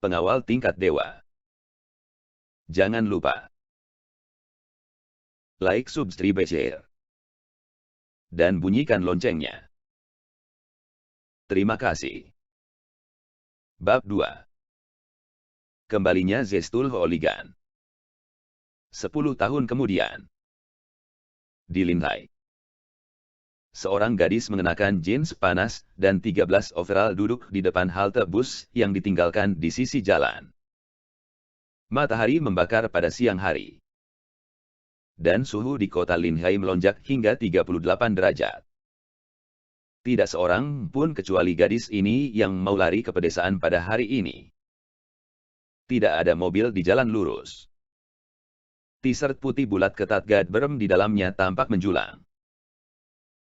Pengawal tingkat dewa. Jangan lupa like, subscribe, share, dan bunyikan loncengnya. Terima kasih. Bab 2. Kembalinya Zestul Hooligan. 10 tahun kemudian. Di Linhai. Seorang gadis mengenakan jeans panas dan 13 overall duduk di depan halte bus yang ditinggalkan di sisi jalan. Matahari membakar pada siang hari. Dan suhu di kota Linhai melonjak hingga 38 derajat. Tidak seorang pun kecuali gadis ini yang mau lari ke pedesaan pada hari ini. Tidak ada mobil di jalan lurus. T-shirt putih bulat ketat gad berem di dalamnya tampak menjulang.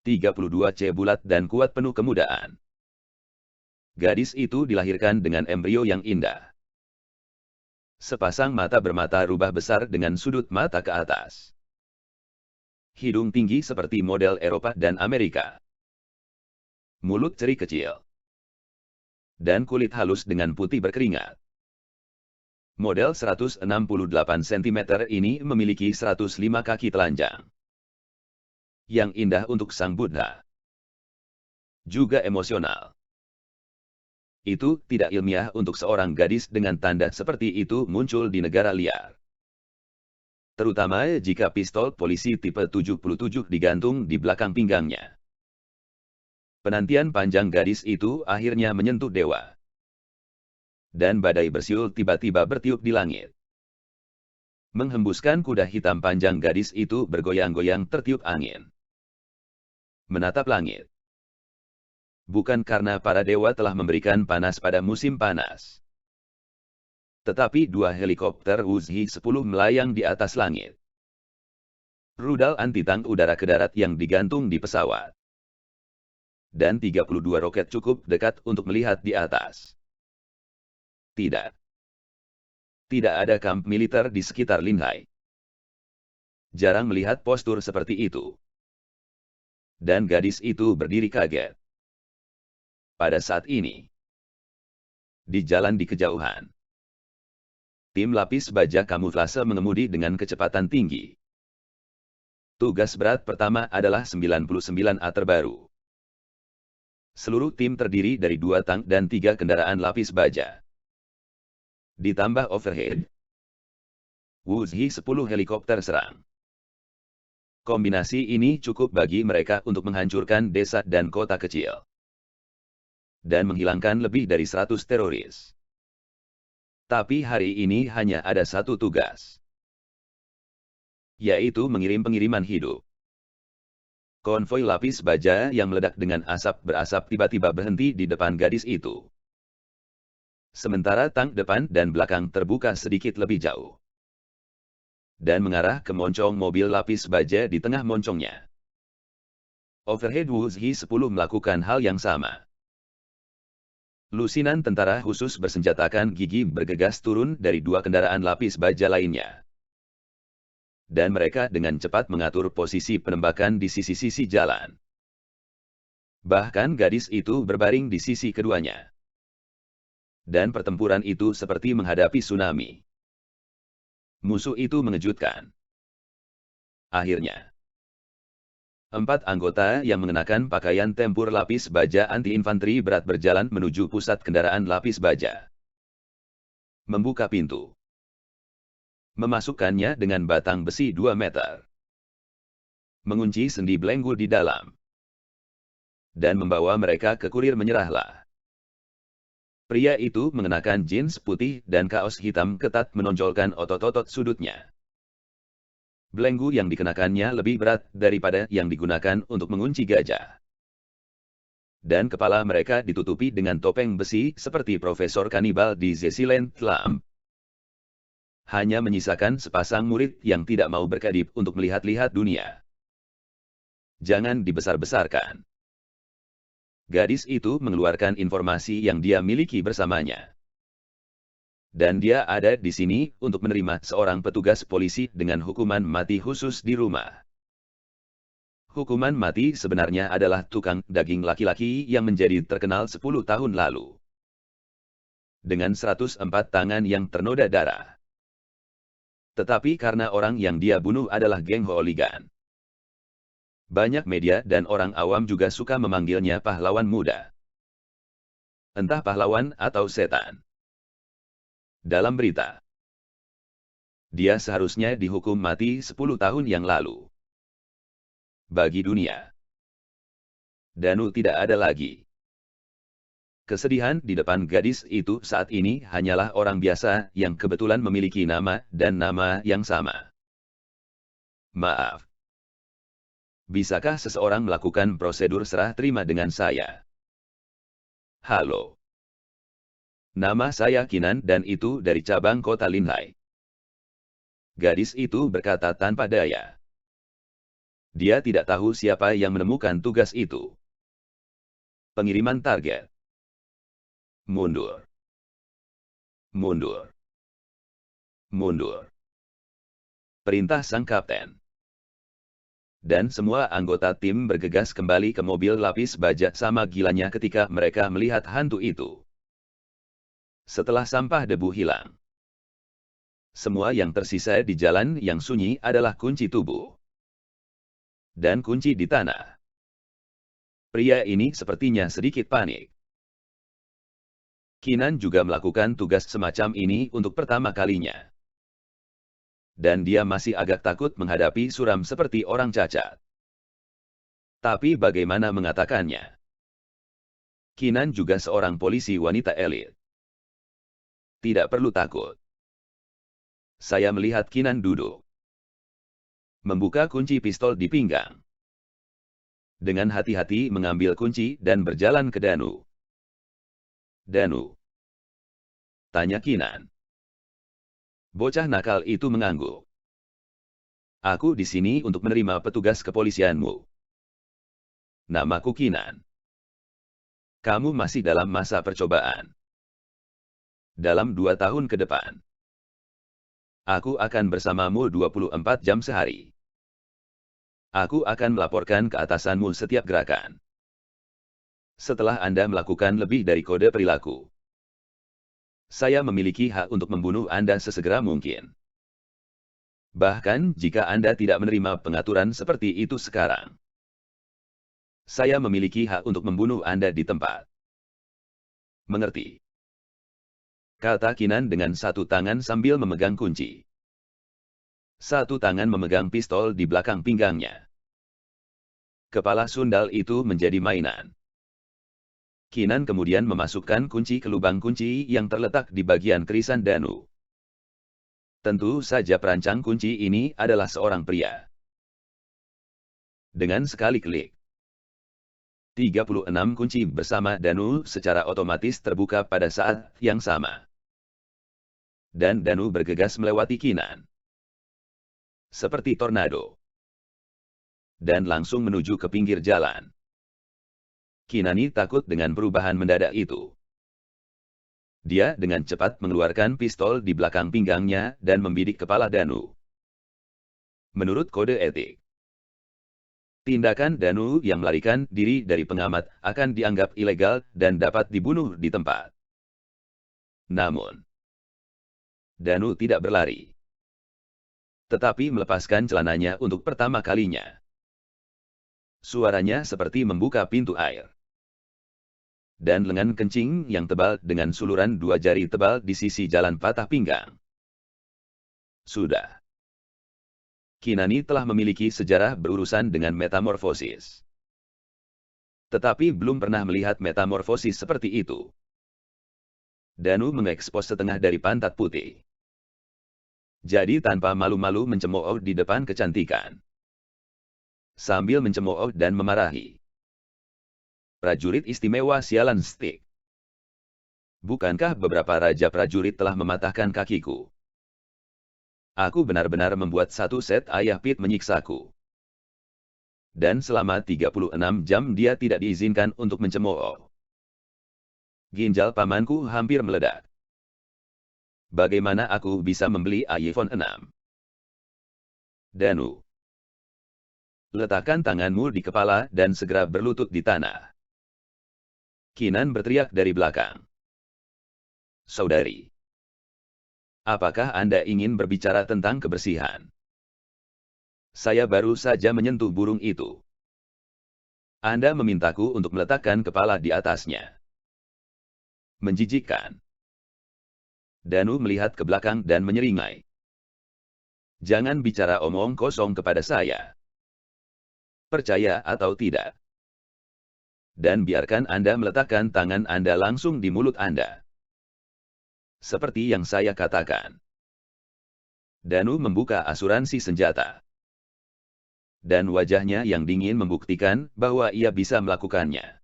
32C bulat dan kuat penuh kemudaan. Gadis itu dilahirkan dengan embrio yang indah. Sepasang mata bermata rubah besar dengan sudut mata ke atas. Hidung tinggi seperti model Eropa dan Amerika. Mulut ceri kecil. Dan kulit halus dengan putih berkeringat. Model 168 cm ini memiliki 105 kaki telanjang. Yang indah untuk sang Buddha. Juga emosional. Itu tidak ilmiah untuk seorang gadis dengan tanda seperti itu muncul di negara liar. Terutama jika pistol polisi tipe 77 digantung di belakang pinggangnya. Penantian panjang gadis itu akhirnya menyentuh dewa. Dan badai bersiul tiba-tiba bertiup di langit. Menghembuskan kuda hitam panjang gadis itu bergoyang-goyang tertiup angin. Menatap langit. Bukan karena para dewa telah memberikan panas pada musim panas. Tetapi dua helikopter Wuzhi-10 melayang di atas langit. Rudal anti-tank udara ke darat yang digantung di pesawat. Dan 32 roket cukup dekat untuk melihat di atas. Tidak. Tidak ada kamp militer di sekitar Linhai. Jarang melihat postur seperti itu. Dan gadis itu berdiri kaget. Pada saat ini, di jalan di kejauhan, tim lapis baja kamuflase mengemudi dengan kecepatan tinggi. Tugas berat pertama adalah 99A terbaru. Seluruh tim terdiri dari 2 tank dan 3 kendaraan lapis baja. Ditambah overhead. Wuzhi-10 helikopter serang. Kombinasi ini cukup bagi mereka untuk menghancurkan desa dan kota kecil. Dan menghilangkan lebih dari 100 teroris. Tapi hari ini hanya ada satu tugas. Yaitu mengirim pengiriman hidup. Konvoi lapis baja yang meledak dengan asap berasap tiba-tiba berhenti di depan gadis itu. Sementara tank depan dan belakang terbuka sedikit lebih jauh. Dan mengarah ke moncong mobil lapis baja di tengah moncongnya. Overhead Wuzhi-10 melakukan hal yang sama. Lusinan tentara khusus bersenjatakan gigi bergegas turun dari 2 kendaraan lapis baja lainnya. Dan mereka dengan cepat mengatur posisi penembakan di sisi-sisi jalan. Bahkan gadis itu berbaring di sisi keduanya. Dan pertempuran itu seperti menghadapi tsunami. Musuh itu mengejutkan. Akhirnya, 4 anggota yang mengenakan pakaian tempur lapis baja anti-infanteri berat berjalan menuju pusat kendaraan lapis baja. Membuka pintu. Memasukkannya dengan batang besi 2 meter. Mengunci sendi belenggu di dalam. Dan membawa mereka ke kurir menyerahlah. Pria itu mengenakan jeans putih dan kaos hitam ketat menonjolkan otot-otot sudutnya. Belenggu yang dikenakannya lebih berat daripada yang digunakan untuk mengunci gajah. Dan kepala mereka ditutupi dengan topeng besi seperti Profesor Kanibal di Zesiland Lamp. Hanya menyisakan sepasang murid yang tidak mau berkedip untuk melihat-lihat dunia. Jangan dibesar-besarkan. Gadis itu mengeluarkan informasi yang dia miliki bersamanya. Dan dia ada di sini untuk menerima seorang petugas polisi dengan hukuman mati khusus di rumah. Hukuman mati sebenarnya adalah tukang daging laki-laki yang menjadi terkenal 10 tahun lalu. dengan 104 tangan yang ternoda darah. Tetapi karena orang yang dia bunuh adalah geng hooligan. Banyak media dan orang awam juga suka memanggilnya pahlawan muda. Entah pahlawan atau setan. Dalam berita, dia seharusnya dihukum mati 10 tahun yang lalu. Bagi dunia, Danu tidak ada lagi. Kesedihan di depan gadis itu saat ini hanyalah orang biasa yang kebetulan memiliki nama dan nama yang sama. Maaf. Bisakah seseorang melakukan prosedur serah terima dengan saya? Halo. Nama saya Kinan dan itu dari cabang kota Linhai. Gadis itu berkata tanpa daya. Dia tidak tahu siapa yang menemukan tugas itu. Pengiriman target. Mundur. Mundur. Mundur. Perintah sang kapten. Dan semua anggota tim bergegas kembali ke mobil lapis baja sama gilanya ketika mereka melihat hantu itu. Setelah sampah debu hilang, semua yang tersisa di jalan yang sunyi adalah kunci tubuh. Dan kunci di tanah. Pria ini sepertinya sedikit panik. Kinan juga melakukan tugas semacam ini untuk pertama kalinya. Dan dia masih agak takut menghadapi suram seperti orang cacat. Tapi bagaimana mengatakannya? Kinan juga seorang polisi wanita elit. Tidak perlu takut. Saya melihat Kinan duduk. Membuka kunci pistol di pinggang. Dengan hati-hati mengambil kunci dan berjalan ke Danu. Danu? Tanya Kinan. Bocah nakal itu mengangguk. Aku di sini untuk menerima petugas kepolisianmu. Namaku Kinan. Kamu masih dalam masa percobaan. Dalam 2 tahun ke depan. Aku akan bersamamu 24 jam sehari. Aku akan melaporkan ke atasanmu setiap gerakan. Setelah Anda melakukan lebih dari kode perilaku, saya memiliki hak untuk membunuh Anda sesegera mungkin. Bahkan jika Anda tidak menerima pengaturan seperti itu sekarang, saya memiliki hak untuk membunuh Anda di tempat. Mengerti? Kata Kinan dengan satu tangan sambil memegang kunci. Satu tangan memegang pistol di belakang pinggangnya. Kepala sundal itu menjadi mainan. Kinan kemudian memasukkan kunci ke lubang kunci yang terletak di bagian kerisan Danu. Tentu saja perancang kunci ini adalah seorang pria. Dengan sekali klik, 36 kunci bersama Danu secara otomatis terbuka pada saat yang sama. Dan Danu bergegas melewati Kinan. Seperti tornado. Dan langsung menuju ke pinggir jalan. Kinani takut dengan perubahan mendadak itu. Dia dengan cepat mengeluarkan pistol di belakang pinggangnya dan membidik kepala Danu. Menurut kode etik, tindakan Danu yang melarikan diri dari pengamat akan dianggap ilegal dan dapat dibunuh di tempat. Namun, Danu tidak berlari. Tetapi melepaskan celananya untuk pertama kalinya. Suaranya seperti membuka pintu air. Dan lengan kencing yang tebal dengan suluran 2 jari tebal di sisi jalan patah pinggang. Sudah. Kinani telah memiliki sejarah berurusan dengan metamorfosis. Tetapi belum pernah melihat metamorfosis seperti itu. Danu mengekspos setengah dari pantat putih. Jadi tanpa malu-malu mencemooh di depan kecantikan. Sambil mencemooh dan memarahi. Prajurit istimewa sialan stick. Bukankah beberapa raja prajurit telah mematahkan kakiku? Aku benar-benar membuat satu set ayah pit menyiksaku. Dan selama 36 jam dia tidak diizinkan untuk mencemooh. Ginjal pamanku hampir meledak. Bagaimana aku bisa membeli iPhone 6? Danu. Letakkan tanganmu di kepala dan segera berlutut di tanah. Kinan berteriak dari belakang. Saudari. Apakah Anda ingin berbicara tentang kebersihan? Saya baru saja menyentuh burung itu. Anda memintaku untuk meletakkan kepala di atasnya. Menjijikkan. Danu melihat ke belakang dan menyeringai. Jangan bicara omong kosong kepada saya. Percaya atau tidak. Dan biarkan Anda meletakkan tangan Anda langsung di mulut Anda. Seperti yang saya katakan. Danu membuka asuransi senjata. Dan wajahnya yang dingin membuktikan bahwa ia bisa melakukannya.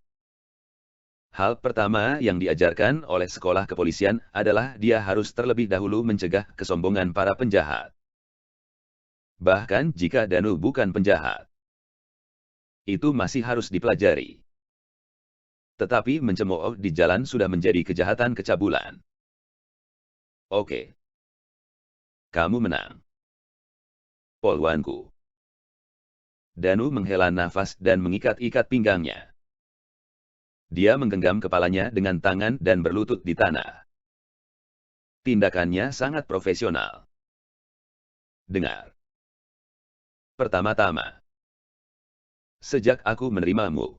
Hal pertama yang diajarkan oleh sekolah kepolisian adalah dia harus terlebih dahulu mencegah kesombongan para penjahat. Bahkan jika Danu bukan penjahat. Itu masih harus dipelajari. Tetapi mencemooh di jalan sudah menjadi kejahatan kecabulan. Oke. Kamu menang. Polwanku. Danu menghela nafas dan mengikat-ikat pinggangnya. Dia menggenggam kepalanya dengan tangan dan berlutut di tanah. Tindakannya sangat profesional. Dengar. Pertama-tama. Sejak aku menerimamu,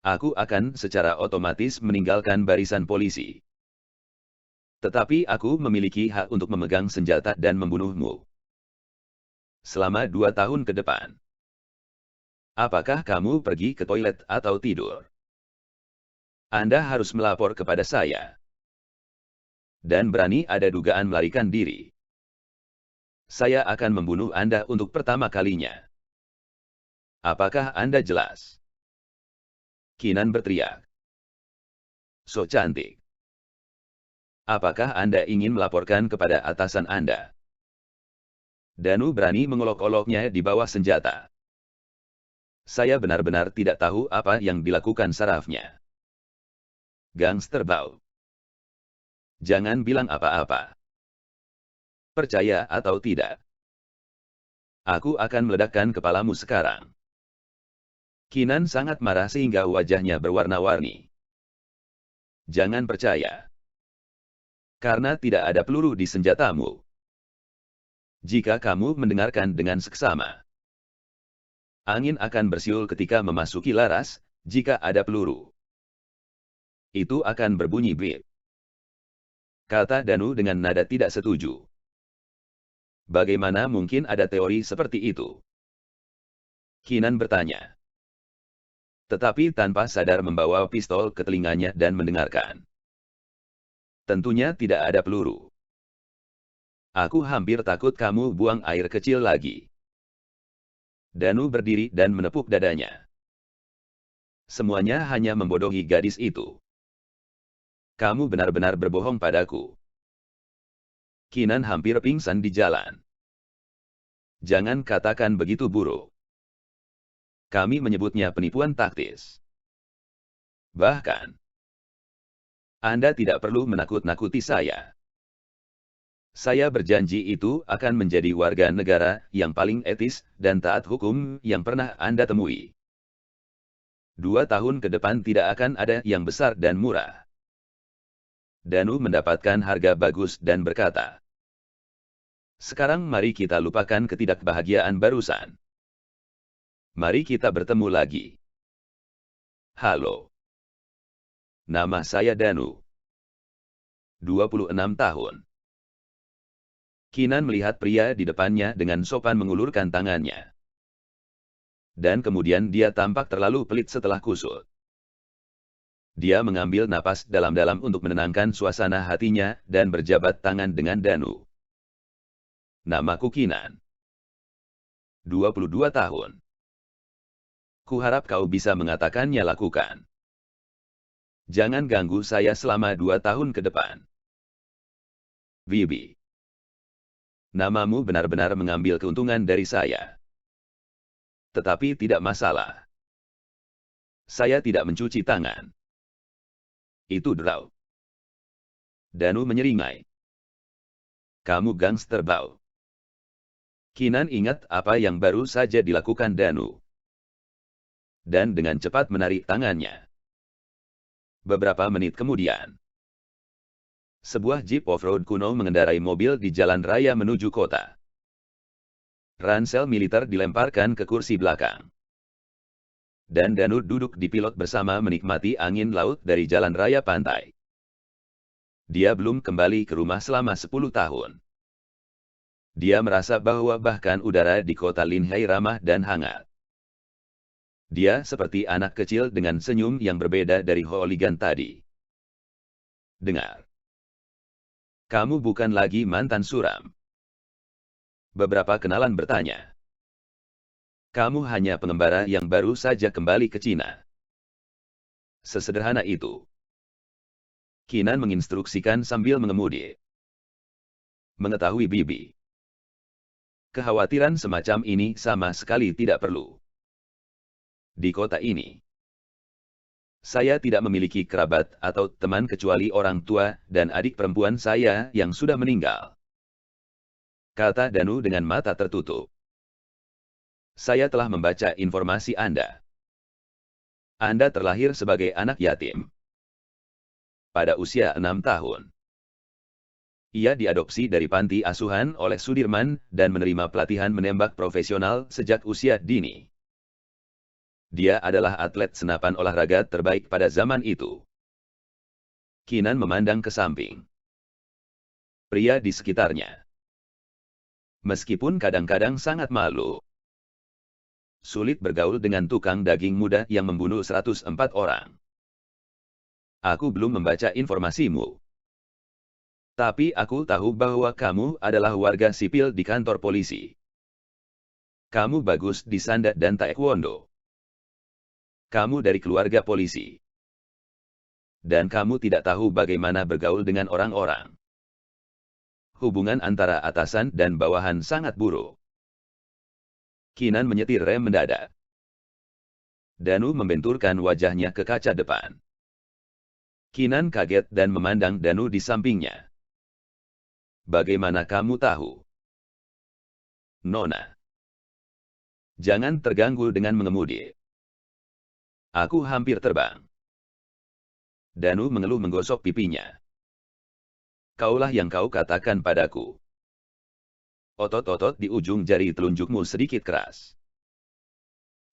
aku akan secara otomatis meninggalkan barisan polisi. Tetapi aku memiliki hak untuk memegang senjata dan membunuhmu. Selama 2 tahun ke depan. Apakah kamu pergi ke toilet atau tidur? Anda harus melapor kepada saya. Dan berani ada dugaan melarikan diri. Saya akan membunuh Anda untuk pertama kalinya. Apakah Anda jelas? Keenan berteriak. So cantik. Apakah Anda ingin melaporkan kepada atasan Anda? Danu berani mengolok-oloknya di bawah senjata. Saya benar-benar tidak tahu apa yang dilakukan sarafnya. Gangster bau. Jangan bilang apa-apa. Percaya atau tidak. Aku akan meledakkan kepalamu sekarang. Keenan sangat marah sehingga wajahnya berwarna-warni. Jangan percaya. Karena tidak ada peluru di senjatamu. Jika kamu mendengarkan dengan seksama. Angin akan bersiul ketika memasuki laras, jika ada peluru. Itu akan berbunyi bip. Kata Danu dengan nada tidak setuju. Bagaimana mungkin ada teori seperti itu? Keenan bertanya. Tetapi tanpa sadar membawa pistol ke telinganya dan mendengarkan. Tentunya tidak ada peluru. Aku hampir takut kamu buang air kecil lagi. Danu berdiri dan menepuk dadanya. Semuanya hanya membodohi gadis itu. Kamu benar-benar berbohong padaku. Keenan hampir pingsan di jalan. Jangan katakan begitu buruk. Kami menyebutnya penipuan taktis. Bahkan, Anda tidak perlu menakut-nakuti saya. Saya berjanji itu akan menjadi warga negara yang paling etis dan taat hukum yang pernah Anda temui. 2 tahun ke depan tidak akan ada yang besar dan murah. Danu mendapatkan harga bagus dan berkata, sekarang mari kita lupakan ketidakbahagiaan barusan. Mari kita bertemu lagi. Halo. Nama saya Danu. 26 tahun. Keenan melihat pria di depannya dengan sopan mengulurkan tangannya. Dan kemudian dia tampak terlalu pelit setelah kusut. Dia mengambil napas dalam-dalam untuk menenangkan suasana hatinya dan berjabat tangan dengan Danu. Namaku Keenan. 22 tahun. Kuharap kau bisa mengatakannya lakukan. Jangan ganggu saya selama 2 tahun ke depan. Bibi. Namamu benar-benar mengambil keuntungan dari saya. Tetapi tidak masalah. Saya tidak mencuci tangan. Itu draw. Danu menyeringai. Kamu gangster bau. Keenan ingat apa yang baru saja dilakukan Danu. Dan dengan cepat menarik tangannya. Beberapa menit kemudian. Sebuah jeep off-road kuno mengendarai mobil di jalan raya menuju kota. Ransel militer dilemparkan ke kursi belakang. Dan Danu duduk di pilot bersama menikmati angin laut dari jalan raya pantai. Dia belum kembali ke rumah selama 10 tahun. Dia merasa bahwa bahkan udara di kota Linhai ramah dan hangat. Dia seperti anak kecil dengan senyum yang berbeda dari hooligan tadi. Dengar. Kamu bukan lagi mantan suram. Beberapa kenalan bertanya. Kamu hanya pengembara yang baru saja kembali ke Cina. Sesederhana itu. Kinan menginstruksikan sambil mengemudi. Mengetahui Bibi. Kekhawatiran semacam ini sama sekali tidak perlu. Di kota ini. Saya tidak memiliki kerabat atau teman kecuali orang tua dan adik perempuan saya yang sudah meninggal. Kata Danu dengan mata tertutup. Saya telah membaca informasi Anda. Anda terlahir sebagai anak yatim. Pada usia 6 tahun. Ia diadopsi dari panti asuhan oleh Sudirman dan menerima pelatihan menembak profesional sejak usia dini. Dia adalah atlet senapan olahraga terbaik pada zaman itu. Kinan memandang ke samping. Pria di sekitarnya. Meskipun kadang-kadang sangat malu. Sulit bergaul dengan tukang daging muda yang membunuh 104 orang. Aku belum membaca informasimu. Tapi aku tahu bahwa kamu adalah warga sipil di kantor polisi. Kamu bagus di sanda dan taekwondo. Kamu dari keluarga polisi. Dan kamu tidak tahu bagaimana bergaul dengan orang-orang. Hubungan antara atasan dan bawahan sangat buruk. Kinan menyetir rem mendadak. Danu membenturkan wajahnya ke kaca depan. Kinan kaget dan memandang Danu di sampingnya. Bagaimana kamu tahu? Nona. Jangan terganggu dengan mengemudi. Aku hampir terbang. Danu mengeluh menggosok pipinya. Kaulah yang kau katakan padaku. Otot-otot di ujung jari telunjukmu sedikit keras.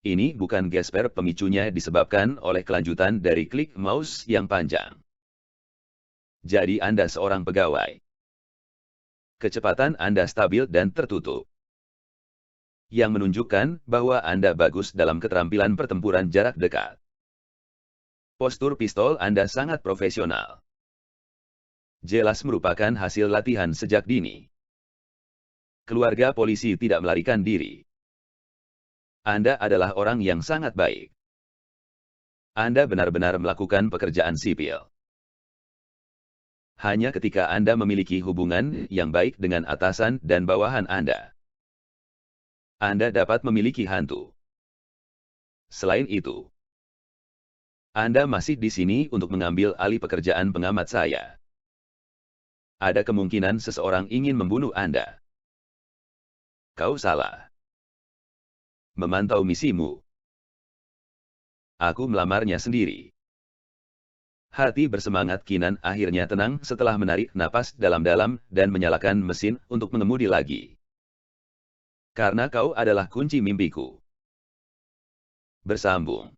Ini bukan gesper pemicunya disebabkan oleh kelanjutan dari klik mouse yang panjang. Jadi Anda seorang pegawai. Kecepatan Anda stabil dan tertutup. Yang menunjukkan bahwa Anda bagus dalam keterampilan pertempuran jarak dekat. Postur pistol Anda sangat profesional. Jelas merupakan hasil latihan sejak dini. Keluarga polisi tidak melarikan diri. Anda adalah orang yang sangat baik. Anda benar-benar melakukan pekerjaan sipil. Hanya ketika Anda memiliki hubungan yang baik dengan atasan dan bawahan Anda dapat memiliki hantu. Selain itu, Anda masih di sini untuk mengambil alih pekerjaan pengamat saya. Ada kemungkinan seseorang ingin membunuh Anda. Kau salah. Memantau misimu. Aku melamarnya sendiri. Hati bersemangat Kinan akhirnya tenang setelah menarik napas dalam-dalam dan menyalakan mesin untuk mengemudi lagi. Karena kau adalah kunci mimpiku. Bersambung.